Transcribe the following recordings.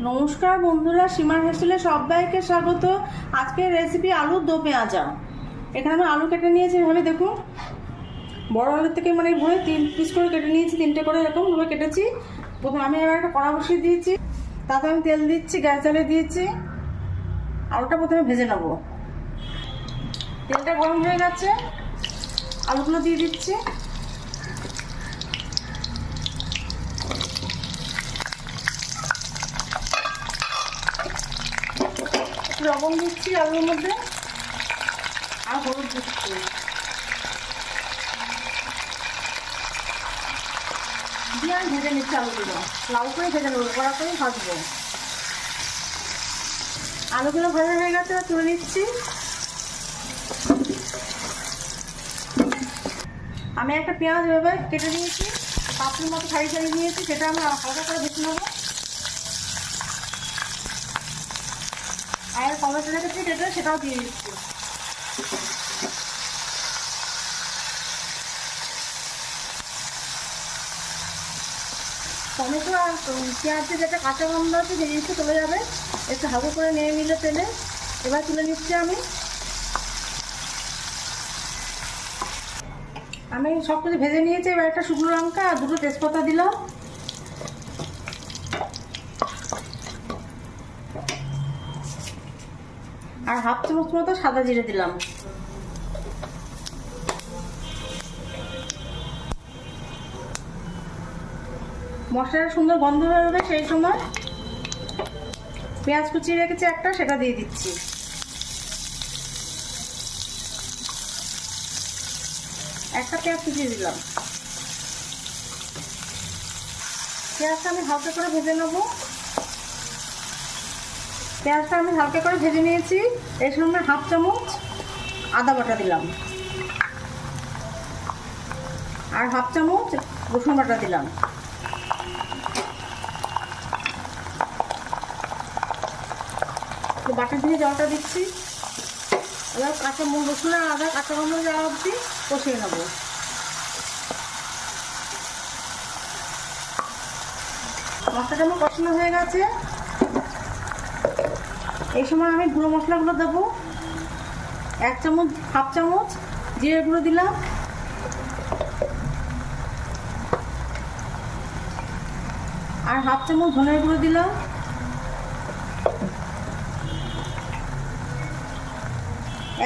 নমস্কার বন্ধুরা, সীমার হেসেলে সবাইকে স্বাগত। আজকের রেসিপি আলুর দো পেঁয়াজা। এখানে আমি আলু কেটে নিয়েছি, এভাবে দেখুন। বড় আলুর থেকে মানে ভরে 3 পিস করে কেটে নিয়েছি, 3টে করে এরকম ভাবে কেটেছি। প্রথমে আমি এবার একটা কড়া বসিয়ে দিয়েছি, তাতে আমি তেল দিচ্ছি, গ্যাস জ্বালিয়ে দিয়েছি। আলুটা প্রথমে ভেজে নেব। তেলটা গরম হয়ে গেছে, আলুগুলো দিয়ে দিচ্ছি। লবণ দিচ্ছি আলুর মধ্যে, আর হলুদ দিচ্ছি। দিয়ে আমি ভেজে নিচ্ছি আলুগুলো, লাল করে ভেজে নেবো, কড়া করে ভাজবো। আলুগুলো ভাজা হয়ে গেছে, তুলে নিচ্ছি। আমি একটা পেঁয়াজ এভাবে কেটে নিয়েছি, পাপড়ির মতো সাইজ সাইজ নিয়েছি, সেটা আমি হালকা করে ভেজে নেবো। আর টমেটো রেখেছি কেটে, সেটাও দিয়ে দিচ্ছি। টমেটো আর পেঁয়াজে যেটা কাঁচা গন্ধ আছে সেই জিনিসটা চলে যাবে, একটু হালকা করে নিয়ে নিলে তেলে। এবার তুলে নিচ্ছি আমি সব কিছু ভেজে নিয়েছি। এবার একটা শুকনো লঙ্কা আর 2টো তেজপাতা দিলাম, আর হাফ চামচ মতো সাদা জিরে দিলাম। মশলাটা সুন্দর গন্ধ বেরোবে, সেই সময় পেঁয়াজ কুচিয়ে রেখেছি একটা, সেটা দিয়ে দিচ্ছি। একটা পেঁয়াজ কুচিয়ে দিলাম। পেঁয়াজটা আমি হালকা করে ভেজে নেবো। পেঁয়াজটা আমি হালকা করে ভেজে নিয়েছি। এই সময় হাফ চামচ আদা বাটা দিলাম, আর হাফ চামচ রসুন বাটা দিলাম। বাটা দিয়ে জলটা দিচ্ছি। এবার কাঁচা রসুন আর আদা কাঁচা গন্ধ যাওয়া অবধি কষিয়ে নেবো। মশলাটা আমার কষানো হয়ে গেছে। এই সময় আমি গুঁড়ো মশলাগুলো দেবো। হাফ চামচ জিরে গুঁড়ো দিলাম, আর হাফ চামচ ধনের গুঁড়ো দিলাম,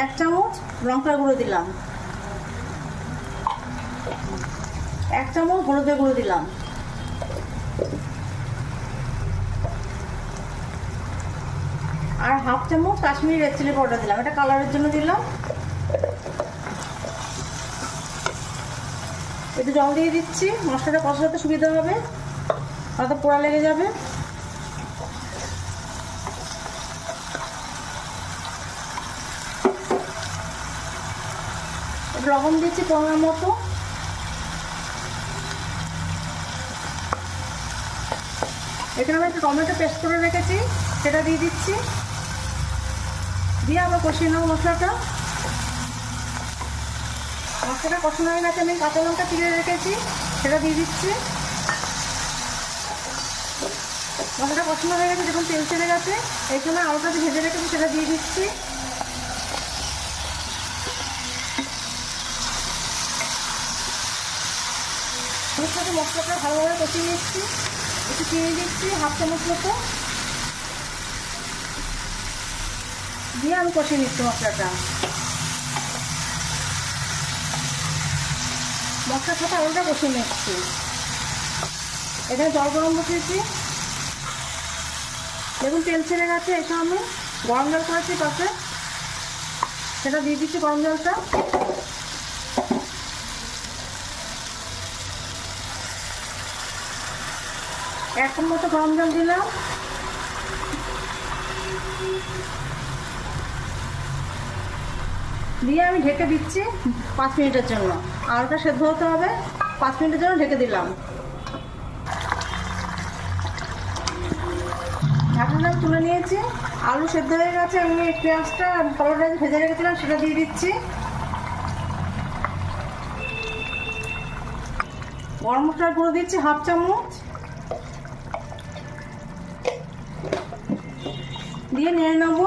এক চামচ লঙ্কার গুঁড়ো দিলাম, এক চামচ হলুদের গুঁড়ো দিলাম, আর হাফ চামচ কাশ্মীরি রেড চিলি পাউডার দিলাম, এটা কালারের জন্য দিলাম। একটু জল দিয়ে দিচ্ছি, মশলাটা কষাতে সুবিধা হবে, হয়তো পোড়া লেগে যাবে। একটু লবণ দিচ্ছি পরিমাণ মতো। এখানে আমি একটু টমেটো পেস্ট করে রেখেছি, সেটা দিয়ে দিচ্ছি। দিয়ে আবার কষিয়ে নেবো মশলাটা। মশলাটা কষানো হয়ে গেছে, আমি কাঁচা লঙ্কা চিড়ে রেখেছি, সেটা দিয়ে দিচ্ছি। মশলাটা কষানো হয়ে গেছে, যখন তেল ছেড়ে গেছে, এই সময় আলুটা ভেজে রেখেছি, সেটা দিয়ে দিচ্ছি। এর সাথে মশলাটা ভালোভাবে কষিয়ে নিচ্ছি। একটু চিনি দিচ্ছি হাফ চামচ মতো, দিয়ে আমি কষিয়ে নিচ্ছি মশলাটা। মশলার সাথে আলুটা কষিয়ে নিচ্ছি। এখানে জল গরম বসিয়েছি, দেখুন তেল ছেড়ে গেছে। এসে আমি গরম জল করেছি পাশে, সেটা দিয়ে দিচ্ছি গরম জলটা। এক কাপ মতো গরম জল দিলাম, দিয়ে আমি ঢেকে দিচ্ছি 5 মিনিটের জন্য। আলুটা সেদ্ধ হতে হবে, 5 মিনিটের জন্য ঢেকে দিলাম। ঢাকনাটা তুলে নিয়েছি, আলু সেদ্ধ হয়ে গেছে। আমি পেঁয়াজটা টমেটোটা ভেজে রেখেছিলাম, সেটা দিয়ে দিচ্ছি। গরম মশলার গুঁড়ো দিচ্ছি হাফ চামচ, দিয়ে নেড়ে নেবো।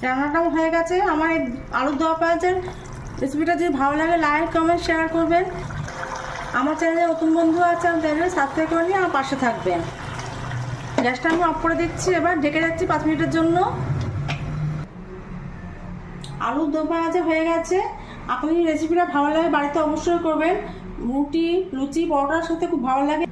রান্নাটাও হয়ে গেছে। আমার এই আলুর দোয়া পেঁয়াজের রেসিপিটা যদি ভালো লাগে লাইক কমেন্ট শেয়ার করবেন। আমার চ্যানেলে নতুন বন্ধু আছে, আমি চ্যানেলে সাবস্ক্রাইব করে নিয়ে আমার পাশে থাকবেন। গ্যাসটা আমি অফ করে দিচ্ছি, এবার ঢেকে যাচ্ছি 5 মিনিটের জন্য। আলুর দো পেঁয়াজে হয়ে গেছে। আপনি রেসিপিটা ভালো লাগে বাড়িতে অবশ্যই করবেন। রুটি, লুচি, পরোটার সাথে খুব ভালো লাগে।